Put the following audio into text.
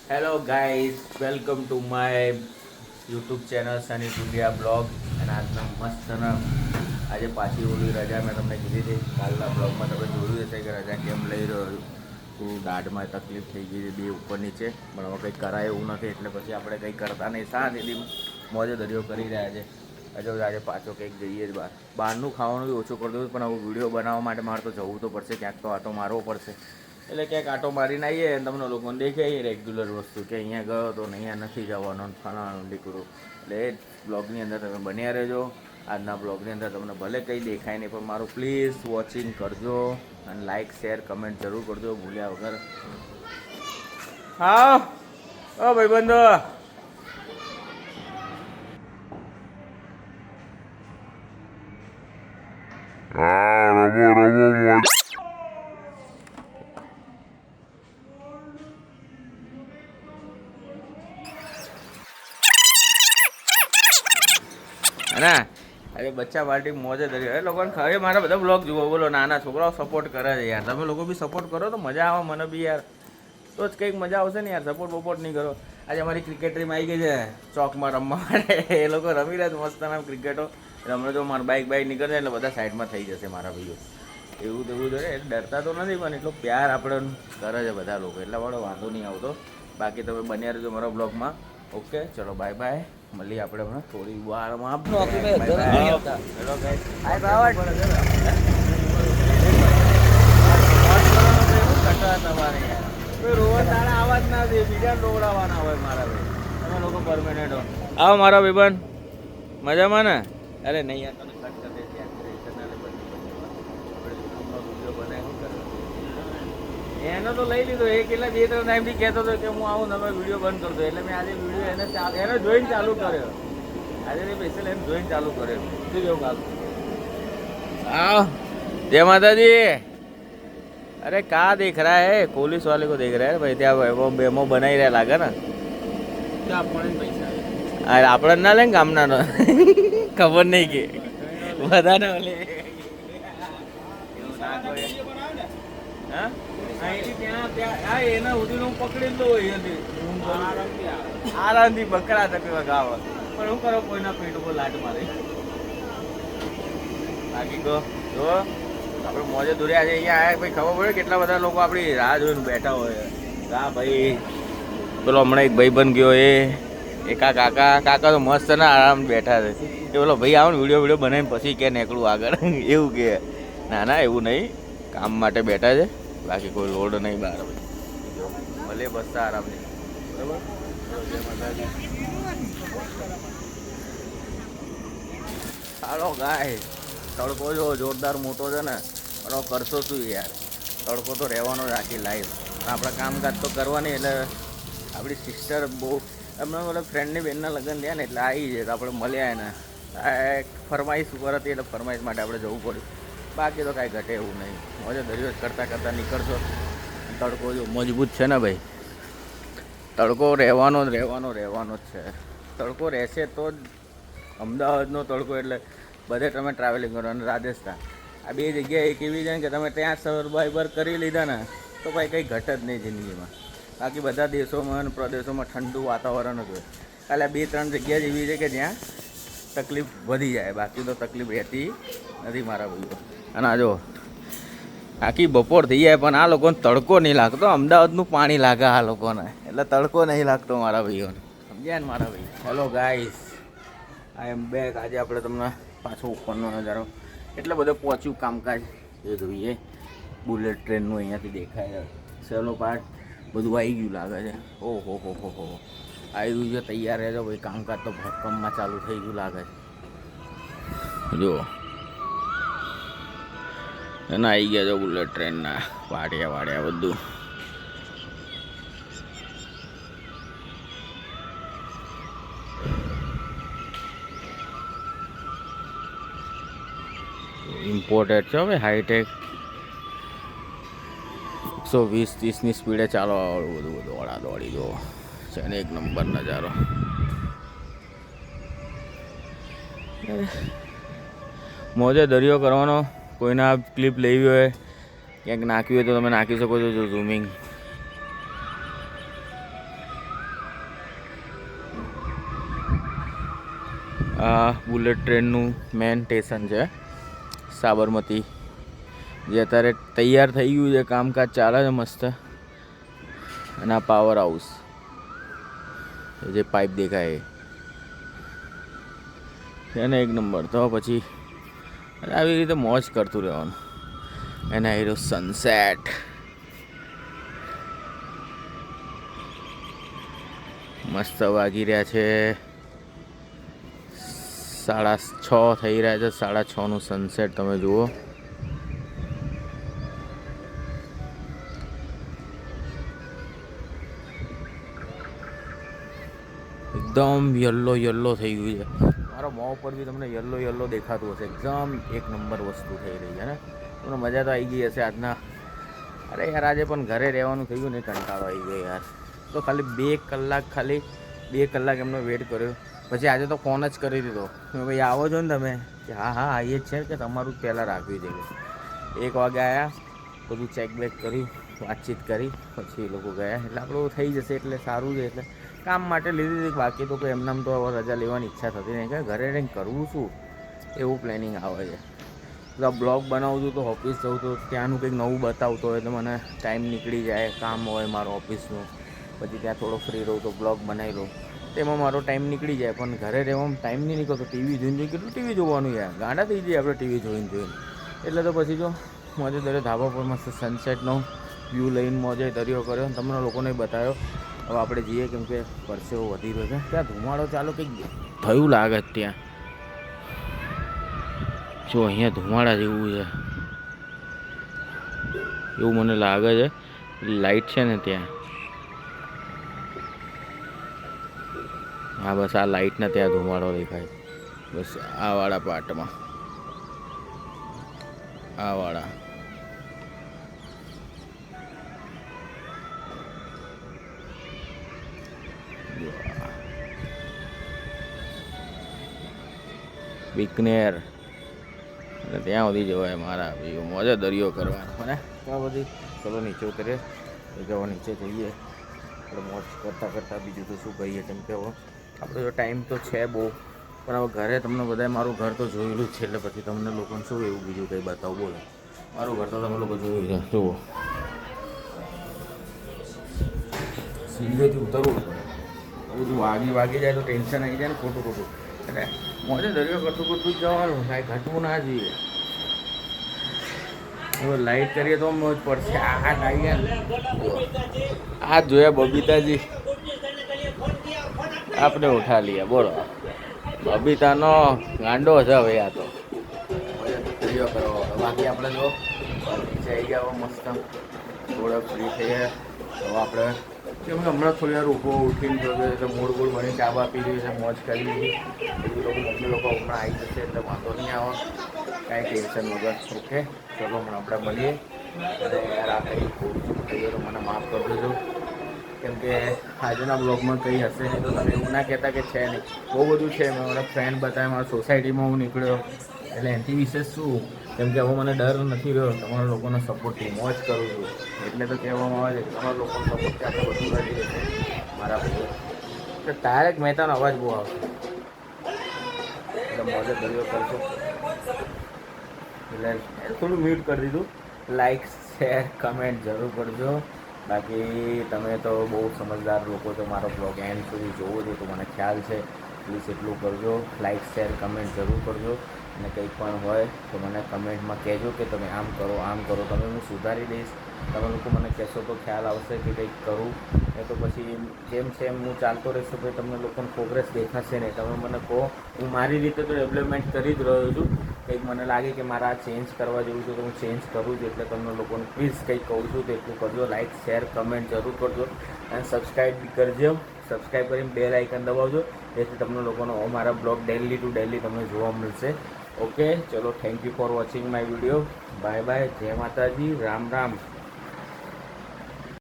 Hello guys, welcome to my YouTube channel Sunny ટુડિયા blog. અને આજના મસ્તના આજે પાછી ઓલી રજા મેં તમને કીધી હતી કાલના બ્લોગમાં તમે જોયું હશે કે રજા કેમ લઈ રહ્યો છું. દાઢમાં તકલીફ થઈ ગઈ હતી બે ઉપર નીચે, પણ હવે કંઈ કરાય એવું નથી એટલે પછી આપણે કંઈ કરતા નહીં. શાંતિથી મોજે દરિયો કરી રહ્યા છે. આજે પાછો કંઈક જઈએ જ બહારનું ખાવાનું બી ઓછું કરી દઉં, પણ હવે વિડીયો બનાવવા માટે મારે તો જવું તો પડશે, ક્યાંક તો આટો મારવો પડશે. એટલે ક્યાંક આટો મારીને આવીએ તમને લોકોને દેખાય રેગ્યુલર વસ્તુ કે અહીંયા ગયો તો ને અહીંયા નથી જવાનું ફલાણું દીકરું. એટલે એ બ્લોગની અંદર તમે બન્યા રહેજો. આજના બ્લોગની અંદર તમને ભલે કંઈ દેખાય નહીં, પણ મારું પ્લીઝ વોચિંગ કરજો અને લાઇક શેર કમેન્ટ જરૂર કરજો ભૂલ્યા વગર. હા ઓ ભાઈબંધો, ના અરે બચ્ચા પાર્ટી મોજે દરિયો. એ લોકોને ખરે મારા બધા બ્લોગ જુઓ, બોલો નાના છોકરાઓ સપોર્ટ કરે છે યાર. તમે લોકો બી સપોર્ટ કરો તો મજા આવે મને બી યાર, તો જ કંઈક મજા આવશે ને યાર. સપોર્ટ નહીં કરો. આજે અમારી ક્રિકેટ ટીમ આવી ગઈ છે ચોકમાં રમવા માટે. એ લોકો રમી રહ્યા મસ્ત નામ ક્રિકેટો. હમણાં તો મારા બાઇક નીકળશે એટલે બધા સાઈડમાં થઈ જશે મારા ભાઈઓ. એવું તેવું જોઈએ એટલે ડરતા તો નથી, પણ એટલો પ્યાર આપણે કરે છે બધા લોકો, એટલા વાળો વાંધો નહીં આવતો. બાકી તમે બન્યા રહેજો મારા બ્લોગમાં. ઓકે ચલો બાય બાય, મળીએ આપણે હમણાં થોડી વારમાં. તમારે રોવા તારા આવાજ ના દે, બીજા રોવડાવવાના હોય મારા ભાઈ. તમે લોકો પરમેનન્ટ હો. આવો મારા ભાઈબંધ, મજામાં ને? અરે નહીં યાર, તમે કટ કરી દે એનો તો લઈ લીધો. એ કેટલા 2-3 ટાઈમથી કહેતો હતો કે હું આવું, તમે વિડીયો બંધ કરતો. એટલે મેં આજે વિડીયો એને જોઈને ચાલુ કર્યો. આજે મેં સ્પેશિયલ એને જોઈને ચાલુ કર્યો. શું કેવું કાલ? आओ जय माता दी. अरे कहाँ देख रहा है? पुलिस वाले को देख रहा है भाई. ત્યાં वो बेमो बनाई રહ્યા લાગે ને. અરે આપણે ના લે ગામના નો ખબર નહીં કે બધાને ઓલે એના સુધી પકડી લો આરામથી બકરા તકવા ગાવ. પણ હું કરો કોઈના પેટ ઉપર લાટ મારે. બાકી કહો જો આપણે મોજે દોર્યા છે અહીંયા આયા ભાઈ, ખબર પડે કેટલા બધા લોકો આપણી રાહ જોઈને બેઠા હોય. હા ભાઈ, પેલો હમણાં એક ભાઈ બન ગયો એ કાકા તો મસ્ત ને આરામ બેઠા છે. એ બોલો ભાઈ આવો ને વિડીયો બનાવીને પછી કે નીકળું આગળ એવું કે. ના એવું નહીં, કામ માટે બેઠા છે, બાકી કોઈ લોડ નહીં બહાર. ભલે બસ આરામથી બરાબર. જય માતાજી. ચાલો ગાય, તડકો જો જોરદાર મોટો છે ને, પણ કરશો શું યાર, તડકો તો રહેવાનો જ આખી લાઈફ. આપણે કામકાજ તો કરવાની. એટલે આપણી સિસ્ટર બહુ એમના મતલબ ફ્રેન્ડની બેનના લગ્ન થયા ને એટલે આવી છે, તો આપણે મળ્યા એને ફરમાઈશ ઉપર હતી એટલે ફરમાઈશ માટે આપણે જવું પડ્યું. બાકી તો કાંઈ ઘટે એવું નહીં. મોજે દરિયો કરતાં નીકળશો. તડકો જો મજબૂત છે ને ભાઈ, તડકો રહેવાનો જ છે. તડકો રહેશે તો જ અમદાવાદનો તડકો. એટલે બધે તમે ટ્રાવેલિંગ કરો. અને રાજસ્થાન આ બે જગ્યાએ એક એવી છે કે તમે ત્યાં સર્વાઈવર કરી લીધા ને તો ભાઈ કંઈ ઘટ જ નહીં જિંદગીમાં. બાકી બધા દેશોમાં અને પ્રદેશોમાં ઠંડુ વાતાવરણ જ હોય. એટલે 2-3 જગ્યા જ એવી છે કે જ્યાં તકલીફ વધી જાય, બાકી તો તકલીફ રહેતી નથી મારા ભાઈઓ. અને આ જો આખી બપોર થઈ જાય પણ આ લોકોને તડકો નહીં લાગતો. અમદાવાદનું પાણી લાગે આ લોકોને, એટલે તડકો નહીં લાગતો મારા ભાઈઓને. સમજ્યા ને મારા ભાઈ? હેલો ગાઈસ, આઈ એમ બેક. આજે આપણે તમને પાછો ઉપરનો નજારો, એટલે બધો પહોંચ્યું કામકાજ એ જોઈએ. બુલેટ ટ્રેનનું અહીંયાથી દેખાય છે. સહેલો પાર્ટ બધું આવી ગયું લાગે છે. ઓહો આવી ગયું છે. તૈયાર રહેજો ભાઈ, કામકાજ તો ભક્કમમાં ચાલુ થઈ ગયું લાગે છે. જુઓ એના આવી ગયા છો બુલેટ ટ્રેનના વાડિયા બધું. ઇમ્પોર્ટેડ છે હવે, હાઈટેક 120-30ની સ્પીડે ચાલવાવાળું બધું દોડી દો છે ને. એક નંબર નજારો. મોજે દરિયો કરવાનો. કોઈને આ ક્લિપ લેવી હોય, ક્યાંક નાખવી હોય તો તમે નાખી શકો છો. જો ઝૂમિંગ આ બુલેટ ટ્રેનનું મેન સ્ટેશન છે સાબરમતી, જે અત્યારે તૈયાર થઈ ગયું છે, કામકાજ ચાલે છે મસ્ત. અને આ પાવર હાઉસ, જે પાઇપ દેખાય છે ને એક નંબર. તો પછી આવી રીતે મોજ કરતું રહેવાનું. એના હીરો સનસેટ મસ્ત વાગી રહ્યા છે 6:30 થઈ રહ્યા છે. 6:30નું સનસેટ તમે જુઓ. એકદમ યલો યલો થઈ ગયું છે. મારો મોં ઉપર બી તમને યલો યલો દેખાતું હશે. એકદમ એક નંબર વસ્તુ થઈ રહી છે ને. તમને મજા તો આવી ગઈ હશે આજના. અરે યાર, આજે પણ ઘરે રહેવાનું થઈ ગયું ને, કંટાળો આવી ગયો યાર. તો ખાલી 2 કલાક એમનો વેટ કર્યો. પછી આજે તો ફોન જ કરી દીધો કે ભાઈ આવો છો ને તમે, કે હા હા આવીએ જ છે, કે તમારું જ પહેલાં રાખવી જોઈએ. 1 વાગે આવ્યા, બધું ચેક બેક કર્યું, વાતચીત કરી, પછી એ લોકો ગયા. એટલે આપણું થઈ જશે એટલે સારું છે. એટલે કામ માટે લીધી હતી, બાકી તો કોઈ એમનામ તો હવે રજા લેવાની ઈચ્છા થતી નહીં, કે ઘરે રહીને કરવું શું એવું પ્લાનિંગ આવે છે. તો બ્લોગ બનાવું છું તો ઓફિસ જવું તો ત્યાંનું કંઈક નવું બતાવતો હોય તો મને ટાઈમ નીકળી જાય. કામ હોય મારો ઓફિસનું, પછી ત્યાં થોડો ફ્રી રહું તો બ્લોગ બનાવી લઉં, તેમાં મારો ટાઈમ નીકળી જાય. પણ ઘરે રહેવામાં ટાઈમ નહીં નીકળતો. ટીવી જોઈને કેટલું ટીવી જોવાનું યાર, ગાંડા થઈ જઈએ આપણે ટીવી જોઈને. એટલે તો પછી જો મોજે દરિયો ધાબા પર મસ્ત સનસેટનો વ્યૂ લઈને મોજે દરિયો કર્યો. તમને લોકોને બતાવ્યો. હવે આપણે જઈએ, કેમ કે પરસેવો વધી રહ્યો છે. ત્યાં ધુમાડો ચાલુ કંઈક થયું લાગે ત્યાં. જો અહીંયા ધુમાડા જેવું છે એવું મને લાગે છે. લાઇટ છે ને ત્યાં, હા બસ આ લાઇટના ત્યાં ધુમાડો દેખાય. બસ આ વાળા પાર્ટમાં, આ વાળા બિકનેર, એટલે ત્યાં સુધી જવાય મારા ભાઈઓ. મોજે દરિયો કરવાનો મને ત્યાં બધી. ચલો નીચે ઉતરીએ, જવા નીચે જઈએ. આપણે મોજ કરતાં કરતાં બીજું તો શું કહીએ, કેમ કે હવે આપણે જો ટાઈમ તો છે બહુ, પણ હવે ઘરે તમને બધાએ મારું ઘર તો જોયેલું જ છે. એટલે પછી તમને લોકોને શું એવું બીજું કંઈ બતાવું, બોલો. મારું ઘર તો તમે લોકો જોયું છે. જુઓ, સીડીએથી ઉતરવું પડે, બધું વાગી જાય તો ટેન્શન આવી જાય ને ખોટું. એટલે મોજે દરિયો કરતું જ જવાનું, કાંઈ ઘટવું ના જોઈએ. હવે લાઈટ કરીએ તો મોજ પડશે. આ આવી ગયા ને, આ જોયા બબીતાજી, આપણે ઉઠા લઈએ. બોલો, બબીતાનો ગાંડો છે હવે આ તો. દરિયો કરો. બાકી આપણે જો નીચે આવી ગયા મસ્ત, થોડા ફ્રી થઈએ. હવે આપણે કેમ કે હમણાં થોડી વાર ઉઠીને જોઈએ એટલે મૂળ બની ચા આપી જોઈએ છે, મોજ કરી દીધી. બધું લોકો મમ્મી લોકો હમણાં આવી જશે એટલે વાંધો નહીં આવે, કાંઈ ટેન્શન વગર. ઓકે, ચલો હમણાં આપણે મળીએ. અને યાર આ કંઈ ખોટું થઈએ તો મને માફ કરી દેજો, કેમ કે આજના બ્લોગમાં કંઈ હશે નહીં તો તમે એવું ના કહેતા કે છે નહીં. બહુ બધું છે. મેં મારા ફ્રેન્ડ બતાવ્યા, મારા સોસાયટીમાં હું નીકળ્યો, એટલે એનાથી વિશેષ શું, કેમ કે હવે મને ડર નથી રહ્યો. તમારા લોકોનો સપોર્ટથી મોજ કરું છું, એટલે તો કહેવામાં આવે છે કે તમારા લોકોનો સપોર્ટથી આપણે બધું કરી રહેશે. મારા ભાઈઓ તો તારક મહેતાનો અવાજ બહુ આવશે, એટલે મોજે દરિયો કરશો. એટલે થોડું મ્યુટ કરી દીધું. લાઈક શેર કમેન્ટ જરૂર કરજો. બાકી તમે તો બહુ સમજદાર લોકો છો, મારો બ્લોગ એન્ડ સુધી જોવો છો તો મને ખ્યાલ છે. પ્લીઝ એટલું કરજો. લાઈક શેર કમેન્ટ જરૂર કરજો. અને કંઈ પણ હોય તો મને કમેન્ટમાં કહેજો કે તમે આમ કરો આમ કરો. તમે હું સુધારી દઈશ. તમે લોકો મને કહેશો તો ખ્યાલ આવશે કે કંઈક કરું. એ તો પછી જેમ છે એમ હું ચાલતો રહેશે, ભાઈ તમને લોકોને પ્રોગ્રેસ દેખાશે નહીં. તમે મને કહો, હું મારી રીતે તો ડેવલપમેન્ટ કરી જ રહ્યો છું. કંઈક મને લાગે કે મારે આ ચેન્જ કરવા જેવું છે તો હું ચેન્જ કરું છું. એટલે તમને લોકોને પ્લીઝ કંઈક કહું છું તો એટલું કરજો. લાઈક શેર કમેન્ટ જરૂર કરજો. અને સબસ્ક્રાઈબ બી કરજો. સબસ્ક્રાઈબ કરીને બેલ આઇકન દબાવજો, જેથી તમને લોકોનો મારા બ્લોગ ડેલી ટુ ડેલી તમને જોવા મળશે. ઓકે, ચલો, thank you for watching my video. Bye bye. જય માતાજી. રામ રામ.